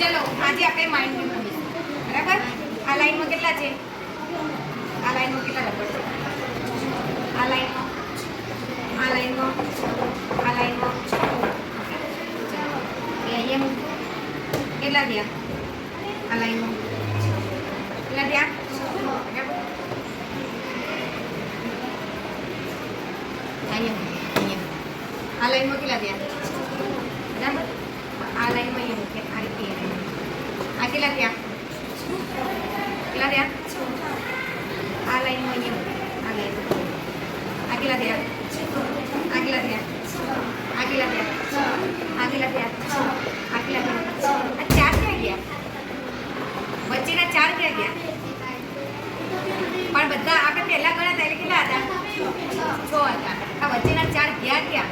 ચલો આજે આપણે માઇન્ડ ગેમ રમીશું બરાબર. આ લાઈનમાં કેટલા છે? આ લાઈનમાં કેટલા રબર છે? આ લાઈનમાં આ લાઈનમાં આ લાઈનમાં એ અહીંયા મૂકો. કેટલા થયા? આ લાઈનમાં કેટલા થયા? અહીંયા આ લાઈનમાં કેટલા થયા? બરાબર. આ લાઈનમાં અહીંયા મૂકે આ રીતે. આ કેટલા થયા? કેટલા થયા? આ લાઈનમાં અહીંયા મૂકે આ લાઈનમાં. આ કેટલા થયા? આ કેટલા થયા? આ કેટલા થયા? આ કેટલા થયા? આ કેટલા થયા? આ ચાર ક્યાં ગયા? વચ્ચેના ચાર ક્યાં ગયા? પણ બધા આપણે પહેલા ગણ્યા હતા એટલે કેટલા હતા? 6 હતા. આ વચ્ચેના ચાર ગયા ક્યાં?